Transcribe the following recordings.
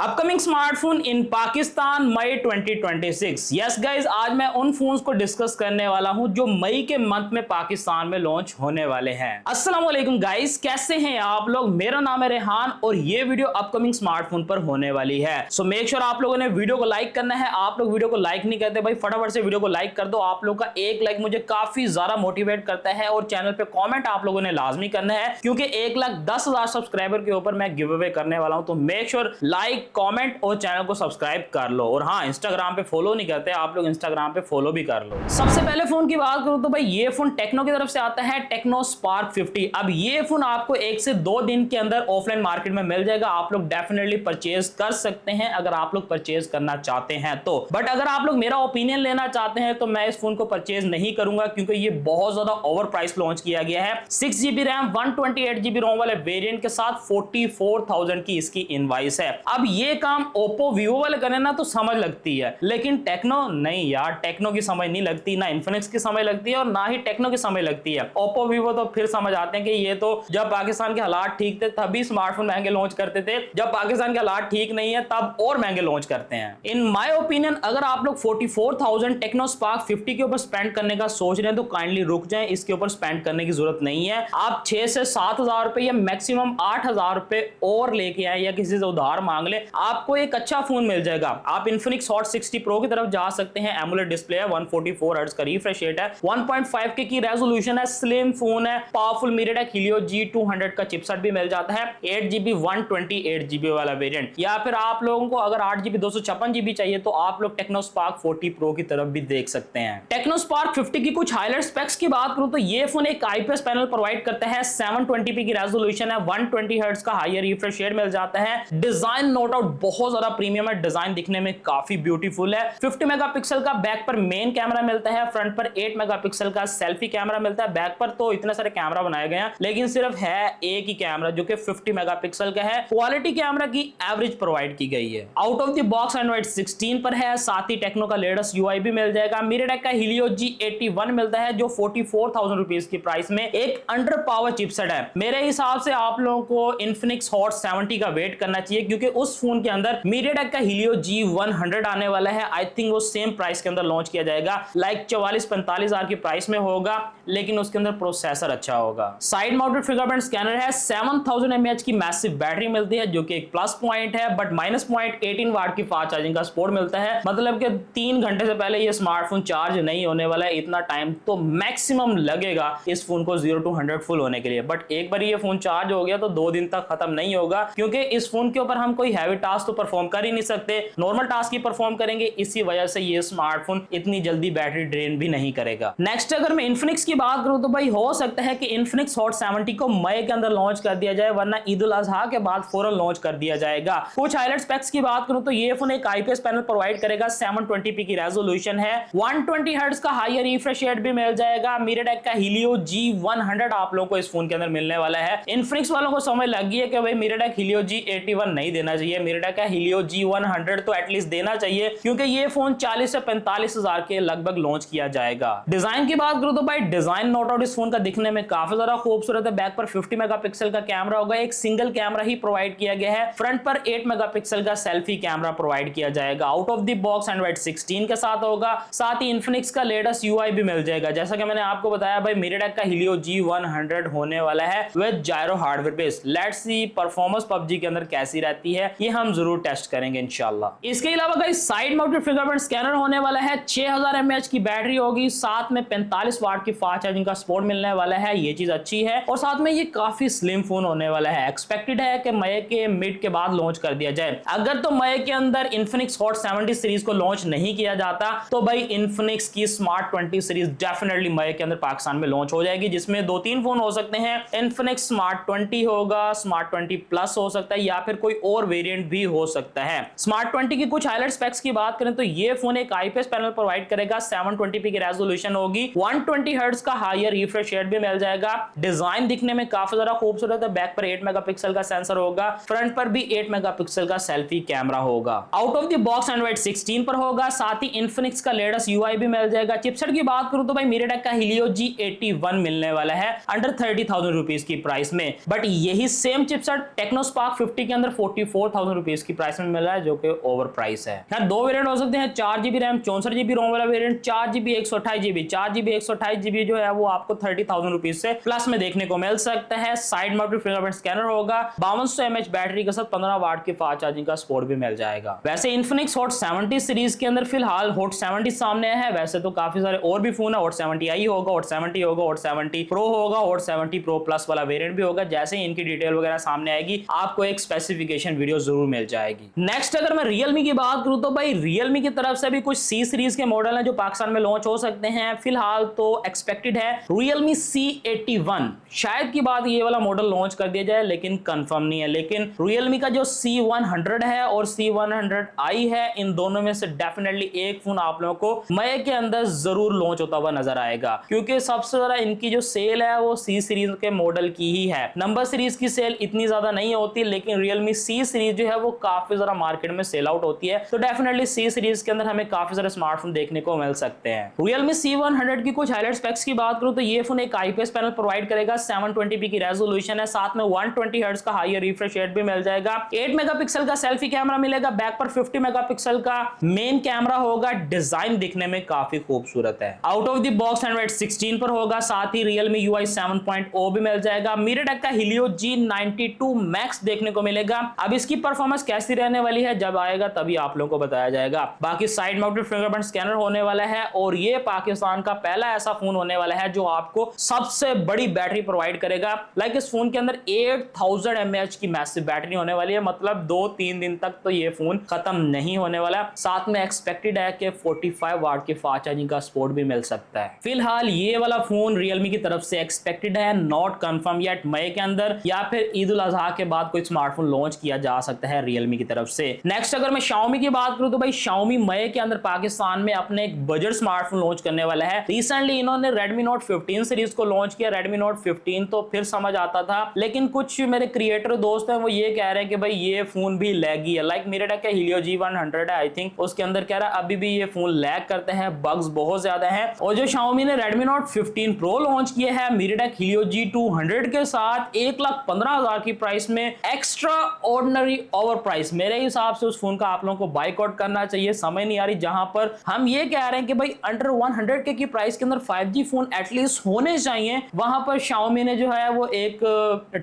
Upcoming smartphone इन पाकिस्तान मई 2026। Yes guys, आज मैं उन फोन्स को डिस्कस करने वाला हूं जो मई के मंथ में पाकिस्तान में लॉन्च होने वाले हैं। अस्सलाम वालेकुम गाइज, कैसे हैं आप लोग? मेरा नाम है रेहान और ये वीडियो अपकमिंग स्मार्टफोन पर होने वाली है। सो मेक श्योर आप लोगों ने वीडियो को लाइक करना है। आप लोग वीडियो को लाइक नहीं करते भाई, फटाफट से वीडियो को लाइक कर दो। आप लोग का एक लाइक मुझे काफी ज्यादा मोटिवेट करता है और चैनल पे कॉमेंट आप लोगों ने लाजमी करना है, क्योंकि 1,10,000 सब्सक्राइबर के ऊपर मैं गिव अवे करने वाला हूं। तो मेक श्योर लाइक, कमेंट और चैनल को सब्सक्राइब कर लो। और हाँ, इंस्टाग्राम पे फॉलो नहीं करते आप लोग, इंस्टाग्राम पे फॉलो भी कर लो। सबसे पहले फोन की बात करूं तो भाई ये फोन टेक्नो की तरफ से आता है, टेक्नो स्पार्क 50। अब ये फोन आपको 1 से 2 दिन के अंदर ऑफलाइन मार्केट में मिल जाएगा। आप लोग डेफिनेटली परचेज कर सकते हैं अगर आप लोग परचेज करना चाहते हैं तो। बट अगर आप लोग मेरा ओपिनियन लेना चाहते हैं तो मैं इस फोन को परचेज नहीं करूंगा, क्योंकि ये बहुत ज्यादा ओवर प्राइस लॉन्च किया गया है। 6GB रैम 128GB रोम वाले वेरिएंट के साथ 44,000 की इसकी इनवाइस है। अब ये काम ओप्पो वीवो वाले करें ना तो समझ लगती है, लेकिन टेक्नो नहीं यार, टेक्नो की समझ नहीं लगती, ना इन्फिनिक्स की समझ लगती है और ना ही टेक्नो की समझ लगती है। ओप्पो वीवो तो फिर समझ आते हैं कि ये तो जब पाकिस्तान के हालात ठीक थे तभी स्मार्टफोन महंगे लॉन्च करते थे, जब पाकिस्तान के हालात ठीक नहीं है तब और महंगे लॉन्च करते हैं। इन माय ओपिनियन अगर आप लोग 44,000 टेक्नो स्पार्क 50 के ऊपर स्पेंड करने का सोच रहे हैं तो काइंडली रुक जाएं, इसके ऊपर स्पेंड करने की जरूरत नहीं है। आप 6 से 7,000 रुपए या मैक्सिमम 8,000 रुपए और लेके आए या किसी से उधार मांग ले, आपको एक अच्छा फोन मिल जाएगा। आप इन्फिनिक्स हॉट 60 प्रो की तरफ जा सकते हैं। एमुलेट डिस्प्ले है, 144 हर्ट्ज का रिफ्रेश रेट है, 1.5K की रेजोल्यूशन है, स्लिम फोन है, पावरफुल MediaTek Helio G200 का चिपसेट भी मिल जाता है, 8GB 128GB वाला वेरिएंट। या फिर आप लोगों को अगर 8GB 256GB चाहिए तो आप लोग टेक्नो स्पार्क 40 प्रो की तरफ भी देख सकते हैं। टेक्नो स्पार्क 50 की कुछ हाईलाइट स्पेक्स की बात करूं तो ये फोन एक IPS पैनल प्रोवाइड करता है, 720p की रेजोल्यूशन है, 120 हर्ट्ज का हायर रिफ्रेश रेट मिल जाता है। डिजाइन नो डाउट बहुत ज्यादा प्रीमियम है, डिजाइन दिखने में काफी ब्यूटीफुल है। 50 मेगापिक्सल का बैक पर मेन कैमरा मिलता है, फ्रंट पर 8 मेगापिक्सल का सेल्फी कैमरा मिलता है। बैक पर तो इतने सारे कैमरा बनाए गए हैं, लेकिन सिर्फ है एक ही कैमरा जो कि 50 मेगापिक्सल का है। क्वालिटी कैमरा की एवरेज प्रोवाइड की गई है। Out of the box Android 16 पर है, साथ ही टेक्नो का लेटेस्ट UI भी मिल जाएगा। MediaTek का Helio G81 मिलता है जो 44,000 रुपीज की प्राइस में एक अंडर पावर चिपसेट है। मेरे हिसाब से आप लोगों को इन्फिनिक्स हॉट 70 का वेट करना चाहिए, क्योंकि उस फोन के अंदर MediaTek का Helio G100 आने वाला है। आई थिंक वो सेम प्राइस के अंदर लॉन्च किया जाएगा, लाइक 44-45 हजार की प्राइस में होगा, लेकिन उसके अंदर प्रोसेसर अच्छा होगा। साइड माउंटेड फिंगरप्रिंट स्कैनर है, 7000 mAh की मैसिव बैटरी मिलती है जो कि एक प्लस पॉइंट है, बट माइनस पॉइंट 18 वाट की फास्ट चार्जिंग का सपोर्ट मिलता है। मतलब कि 3 घंटे से पहले ये स्मार्टफोन चार्ज नहीं होने वाला है। इतना टाइम तो मैक्सिमम लगेगा इस फोन को 0 to 100 फुल होने के लिए, बट एक बार ये फोन चार्ज हो गया तो 2 दिन तक खत्म नहीं होगा, क्योंकि इस फोन के ऊपर हम कोई हैवी टास्क तो परफॉर्म कर ही नहीं सकते, नॉर्मल टास्क ही परफॉर्म करेंगे। इसी वजह से ये स्मार्टफोन इतनी जल्दी बैटरी ड्रेन भी नहीं करेगा। नेक्स्ट अगर मैं इन्फिनिक्स की बात करूं तो भाई हो सकता है कि इन्फिनिक्स हॉट 70 को मई के अंदर लॉन्च कर दिया जाए, वरना ईद उल अजहा के बाद फौरन लॉन्च कर दिया जाएगा। कुछ हाईलाइट स्पेक्स की बात करूं तो ये फोन एक IPS पैनल प्रोवाइड करेगा, 720p की रेजोल्यूशन है, 120 हर्ट्ज का हायर रिफ्रेश रेट भी मिल जाएगा। MediaTek का Helio G100 आप लोगों को इस फोन के अंदर मिलने वाला है। इन्फिनिक्स वालों को समझ लग गई है कि भाई MediaTek Helio G81 नहीं देना चाहिए, MediaTek का Helio G100 तो एटलीस्ट देना चाहिए, क्योंकि ये फोन 40 से 45 हजार के लगभग लॉन्च किया जाएगा। डिजाइन की बात करूं तो भाई डिजाइन नो डाउट इस फोन का दिखने में काफी ज्यादा खूबसूरत है। बैक पर 50 मेगापिक्सल का कैमरा होगा, एक सिंगल कैमरा ही प्रोवाइड किया गया है। फ्रंट पर 8 मेगापिक्सल का सेल्फी कैमरा प्रोवाइड किया जाएगा। Out of the box Android 16 के साथ होगा, साथ ही इन्फिनिक्स का लेटेस्ट UI भी मिल जाएगा। जैसा कि मैंने आपको बताया भाई MediaTek का Helio G100 होने वाला है with gyro hardware base. Let's see performance PUBG के अंदर कैसी रहती है, ये हम जरूर टेस्ट करेंगे इंशाल्लाह। इसके अलावा guys side mounted fingerprint scanner होने वाला है, 6000 mAh की बैटरी होगी, साथ में 45 वाट की फास्ट चार्जिंग का सपोर्ट मिलने वाला है, ये चीज अच्छी है। और साथ में ये काफी स्लिम फोन होने वाला है। एक्सपेक्टेड है कि मई के मिड के बाद लॉन्च कर दिया जाए। अगर तो मई के अंदर इन्फिनिक्स हॉट 70 सीरीज को लॉन्च नहीं किया जाता तो भाई इन्फिनिक्स की स्मार्ट 20 सीरीज डेफिनेटली मई के अंदर पाकिस्तान में लॉन्च हो जाएगी, जिसमें 2-3 फोन हो सकते हैं। इन्फिनिक्स स्मार्ट 20 होगा, स्मार्ट 20 प्लस हो सकता है, या फिर कोई और वेरिएंट भी हो सकता है। स्मार्ट 20 की कुछ हाईलाइट स्पेक्स की बात करें तो ये फोन एक IPS पैनल प्रोवाइड करेगा, 720p की रेजोल्यूशन होगी, 120 हर्ट्ज का हायर रिफ्रेश रेट भी मिल जाएगा। डिजाइन दिखने में काफी ज्यादा खूबसूरत है। बैक पर 8 मेगापिक्सल का सेंसर होगा, फ्रंट पर भी 8 मेगापिक्सल का सेल्फी कैमरा होगा। Out of the box Android 16 पर होगा, साथ ही इन्फिनिक्स का लेटेस्ट UI भी मिल जाएगा। चिपसेट की बात करूं तो भाई MediaTek का Helio G81 मिलने वाला है अंडर 30,000 रुपीज की प्राइस में, बट यही सेम चिपसेट टेक्नो स्पार्क 50 के अंदर 44,000 रुपीज की प्राइस में मिल रहा है, जो कि ओवर प्राइस है। खैर दो वेरिएंट हो सकते हैं, 4GB रैम 64GB रोम वाला variant, 4GB 128GB। 4GB 128GB जो है वो आपको 30,000 रुपीज से प्लस में देखने को मिल सकता है। साइड माउंटेड फिंगरप्रिंट स्कैनर होगा, 5200 mAh बैटरी के साथ 15 वाट की फास्ट चार्जिंग का सपोर्ट भी मिल जाएगा। वैसे इन्फिनिक्स हॉट 70 सीरीज के अंदर फिलहाल हॉट 70 सामने है, वैसे तो काफी सारे और भी फोन है, हॉट 70i होगा, हॉट 70 होगा, हॉट 70 प्रो होगा, हॉट 70 प्रो प्लस वाला वेरिएंट भी होगा। जैसे ही इनकी डिटेल वगैरह सामने आएगी आपको एक स्पेसिफिकेशन वीडियो जरूर मिल जाएगी। नेक्स्ट अगर मैं Realme की बात करूं तो भाई Realme की तरफ से भी कुछ C सीरीज के मॉडल हैं जो पाकिस्तान में लॉन्च हो सकते हैं। फिलहाल तो एक्सपेक्टेड है Realme C81, शायद की बात ये वाला मॉडल लॉन्च कर दिया जाए, लेकिन कंफर्म नहीं है। लेकिन Realme का जो C100 है और C100i है, इन दोनों में से डेफिनेटली एक फोन आप लोगों को मई के अंदर जरूर लॉन्च होता हुआ नजर आएगा, क्योंकि सबसे ज्यादा इनकी जो सेल है वो C सीरीज के मॉडल की ही है। नंबर सीरीज की सेल इतनी ज्यादा नहीं होती, लेकिन Realme C सीरीज जो है वो काफी ज्यादा मार्केट में सेल आउट होती है, तो डेफिनेटली C सीरीज के अंदर हमें काफी सारे स्मार्टफोन देखने को मिल सकते हैं। Realme C100 की कुछ हाईलाइट स्पेक्स की बात करूं तो ये फोन एक IPS पैनल प्रोवाइड करेगा, 720p की रेजोल्यूशन है, साथ में 120 हर्ट्ज का हायर रिफ्रेश रेट भी मिल जाएगा, 8 मेगापिक्सल का सेल्फी कैमरा मिलेगा, बैक पर 50 मेगापिक्सल का मेन कैमरा होगा। डिजाइन दिखने में काफी खूबसूरत है। Out of the box Android 16 पर होगा, साथ ही Realme UI 7.0 भी मिल जाएगा। MediaTek का Helio G92 Max देखने को मिलेगा। अब इसकी परफॉर्मेंस कैसी रहने वाली है जब आएगा तभी आप लोगों को बताया जाएगा। बाकी साइड माउंटेड फिंगरप्रिंट स्कैनर होने वाला है और ये पाकिस्तान का पहला ऐसा फोन होने वाला है जो आपको सबसे बड़ी बैटरी प्रोवाइड करेगा। लाइक इस फोन के अंदर 8000 mAh की मैसिव बैटरी होने वाली है, मतलब 2-3 दिन तक तो ये फोन खत्म नहीं होने वाला। साथ में एक्सपेक्टेड है कि 45 वाट की फास्ट चार्जिंग का सपोर्ट भी मिल सकता है। फिलहाल ये वाला फोन Realme की तरफ से एक्सपेक्टेड है, नॉट कंफर्म येट, मई के अंदर या फिर ईद उल अजहा के बाद कोई स्मार्टफोन लॉन्च किया जा सकता है Realme की तरफ से। नेक्स्ट अगर मैं Xiaomi की बात करूं तो भाई Xiaomi मई के अंदर पाकिस्तान में अपने एक बजट स्मार्टफोन लॉन्च करने वाला है। रिसेंटली इन्होंने Redmi Note 15 सीरीज को लॉन्च किया। Redmi Note 15 तो फिर समझ आता था, लेकिन कुछ मेरे क्रिएटर दोस्त हैं वो ये कह रहे हैं कि भाई ये फोन भी लैगी है। लाइक MediaTek का Helio G100 है आई थिंक, उसके अंदर कह रहा है अभी भी ये फोन लैग करते हैं, बग्स बहुत ज्यादा हैं। और जो Xiaomi ने Redmi Note 15 Pro लॉन्च किया है MediaTek Helio G200 के साथ 1,15,000 की प्राइस में, एक्स्ट्रा ऑर्डिनरी ओवर प्राइस। मेरे हिसाब से उस फोन का आप लोगों को बाइकआउट करना चाहिए। समझ नहीं आ रही, जहां पर हम ये कह रहे हैं कि भाई अंडर 100K की प्राइस के अंदर 5G फोन एटलीस्ट होने चाहिए, वहां पर Xiaomi ने जो है वो एक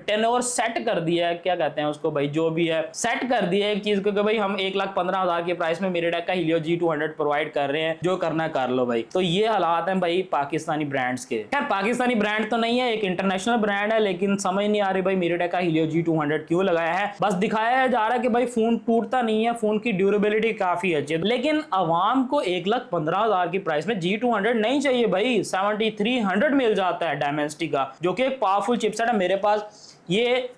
टेनोर सेट कर दिया है, क्या कहते हैं उसको भाई, जो भी है सेट कर दिया है एक चीज को कि भाई हम 1,15,000 की प्राइस में MediaTek का Helio G200 प्रोवाइड कर रहे हैं, जो करना कर लो भाई। तो ये हालात हैं भाई पाकिस्तानी ब्रांड्स के। खैर पाकिस्तानी ब्रांड तो नहीं है, एक इंटरनेशनल ब्रांड है, लेकिन समझ नहीं आ रही भाई MediaTek का Helio G200 क्यों लगाया है। बस दिखाया जा रहा है कि भाई फोन टूटता नहीं है, फोन की ड्यूरेबिलिटी काफी अच्छी है, लेकिन अवाम को 1,15,000 की प्राइस में G200 नहीं चाहिए भाई। 7300 मिल जाता है डायमेंसिटी का, जो कि एक पावरफुल चिपसेट है। मेरे पास ये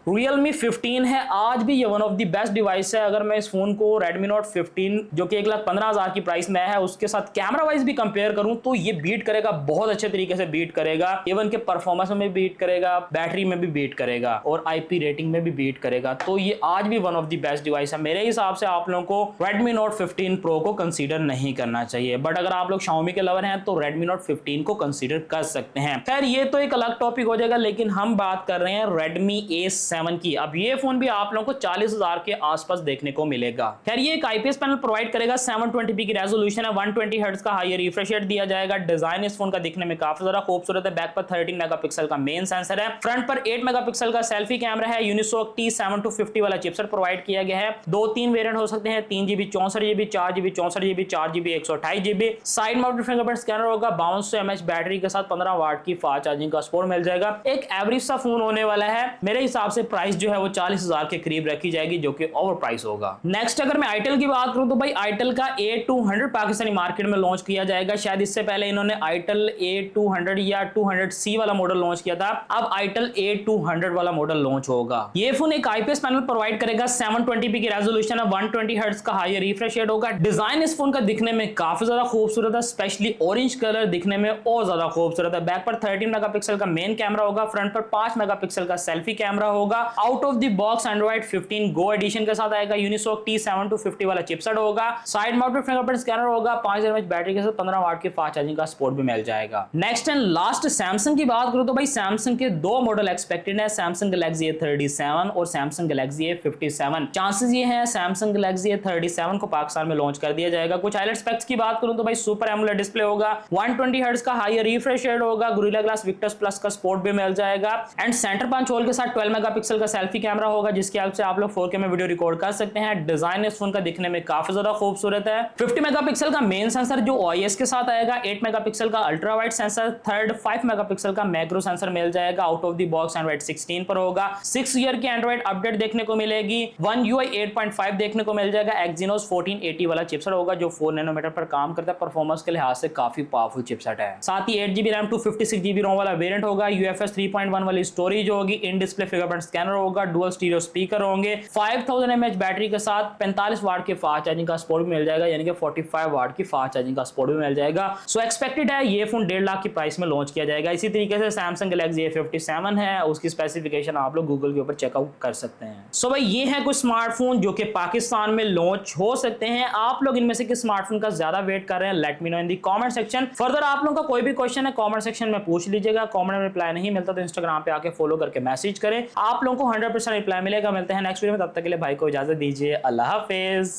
Realme 15 है, आज भी ये one of the best device है। अगर मैं इस फोन को Redmi Note 15 जो कि 1,15,000 की प्राइस में है उसके साथ कैमरा वाइज भी कंपेयर करूं तो ये बीट करेगा, बहुत अच्छे तरीके से बीट करेगा। इवन के परफॉर्मेंस में भी बीट करेगा, बैटरी में भी बीट करेगा और IP रेटिंग में भी बीट करेगा। तो ये आज भी one of the best device है। मेरे हिसाब से आप लोगों को Redmi Note 15 Pro को कंसीडर नहीं करना चाहिए, बट अगर आप लोग Xiaomi के लवर हैं तो Redmi Note 15 को कंसीडर कर सकते हैं। खैर ये तो एक अलग टॉपिक हो जाएगा, लेकिन हम बात कर रहे हैं Redmi A7 की। अब ये फोन भी आप लोगों को 40,000 के आसपास देखने को मिलेगा। खैर ये एक IPS पैनल प्रोवाइड करेगा, 720p की रेजोल्यूशन है, 120 हर्ट्ज का हायर रिफ्रेश रेट दिया जाएगा। डिजाइन इस फोन का दिखने में काफी ज्यादा खूबसूरत है। बैक पर 13 मेगापिक्सल का मेन सेंसर है, फ्रंट पर 8 मेगापिक्सल का सेल्फी कैमरा है। यूनिसोक T7250 वाला चिपसेट प्रोवाइड किया गया है। 2-3 वेरिएंट हो सकते हैं, 3GB 64GB, 4GB 64GB, 4GB 128GB। Side mounted fingerprint scanner होगा, 5200 mAh बैटरी के साथ 15 वाट की फास्ट चार्जिंग का सपोर्ट मिल जाएगा। एक एवरेज सा फोन होने वाला है। मेरे हिसाब से प्राइस जो है वो 40,000 के करीब रखी जाएगी, जो कि ओवर प्राइस होगा। नेक्स्ट अगर मैं आईटेल की बात करूं तो भाई आईटेल का A200 पाकिस्तानी मार्केट में लॉन्च किया जाएगा। शायद इससे पहले इन्होंने आईटेल A200 या 200C वाला मॉडल लॉन्च किया था, अब आईटेल A200 वाला मॉडल लॉन्च होगा। ये फोन एक IPS पैनल प्रोवाइड करेगा, 720p की रेजोल्यूशन है, 120 हर्ट्ज का हायर रिफ्रेश रेट होगा। डिजाइन इस फोन का दिखने में काफी ज्यादा खूबसूरत है, स्पेशली ऑरेंज कलर दिखने में और ज्यादा खूबसूरत है। बैक पर 13 मेगापिक्सल का मेन कैमरा होगा, फ्रंट पर 5 मेगापिक्सल का सेल्फी कैमरा होगा। होगा। Out of the box Android 15 go edition के साथ आएगा। यूनिसॉक T7250 वाला चिपसेट होगा। साइड माउंटेड फिंगरप्रिंट स्कैनर होगा। 5000 mAh बैटरी के साथ 15 वाट की फास्ट चार्जिंग का सपोर्ट भी मिल जाएगा। नेक्स्ट एंड लास्ट सैमसंग की बात करूं तो भाई सैमसंग के दो मॉडल एक्सपेक्टेड है, सैमसंग गैलेक्सी A37 और सैमसंग गैलेक्सी A57। चांसेस ये हैं सैमसंग गैलेक्सी A37 को पाकिस्तान में लॉन्च कर दिया जाएगा। कुछ हाइलाइट स्पेक्स की बात करूं तो भाई सुपर एमोलेड डिस्प्ले होगा, 120 हर्ट्ज का हायर रिफ्रेश रेट होगा, गोरिल्ला ग्लास विक्टस प्लस का सपोर्ट भी मिल जाएगा एंड सेंटर पंच होल के साथ 12 मेगापिक्सल का सेल्फी कैमरा होगा जिसकी हेल्प से आप लोग 4K में वीडियो रिकॉर्ड कर सकते हैं। डिजाइन इस फोन का दिखने में काफी ज्यादा खूबसूरत है। 50 मेगापिक्सल का मेन सेंसर जो OIS के साथ आएगा, 8 मेगापिक्सल का ultra wide sensor, third 5 megapixel का मैक्रो सेंसर मिल जाएगा। Out of the box Android 16 पर होगा। 6 ईयर की एंड्रॉइड अपडेट देखने को मिलेगी। One UI 8.5 देखने को मिल जाएगा। Exynos 1480 वाला चिपसेट होगा जो 4 नैनोमीटर पर काम करता है। परफॉर्मेंस के लिहाज से काफी पावरफुल चिपसेट है। साथ ही 8GB रैम 256GB रोम वाला वेरिएंट होगा। UFS 3.1 वाली स्टोरेज होगी। इन डिस्प्ले फिंगरप्रिंट स्कैनर होगा। डुअल स्टीरियो स्पीकर होंगे। 5000 mAh बैटरी के साथ 45 वाट की फास्ट चार्जिंग का सपोर्ट भी मिल जाएगा, यानी कि 45 वाट की फास्ट चार्जिंग का सपोर्ट भी मिल जाएगा। सो एक्सपेक्टेड है ये फोन 1.5 लाख की प्राइस में लॉन्च किया जाएगा। इसी तरीके से सैमसंग गैलेक्सी A57 है, उसकी स्पेसिफिकेशन आप लोग गूगल के ऊपर चेकआउट कर सकते हैं। सो भाई ये है कुछ स्मार्टफोन जो कि पाकिस्तान में लॉन्च हो सकते हैं। आप लोग इनमें से किस स्मार्टफोन का ज्यादा वेट कर रहे हैं? लेट मी नो इन दी कमेंट सेक्शन। फर्दर आप लोगों का कोई भी क्वेश्चन है कमेंट सेक्शन में पूछ लीजिएगा। कमेंट में रिप्लाई नहीं मिलता तो इंस्टाग्राम पे आके फॉलो करके मैसेज करें, आप लोगों को 100% रिप्लाई मिलेगा। मिलते हैं नेक्स्ट वीडियो में, तब तक के लिए भाई को इजाजत दीजिए। अल्लाह हाफिज।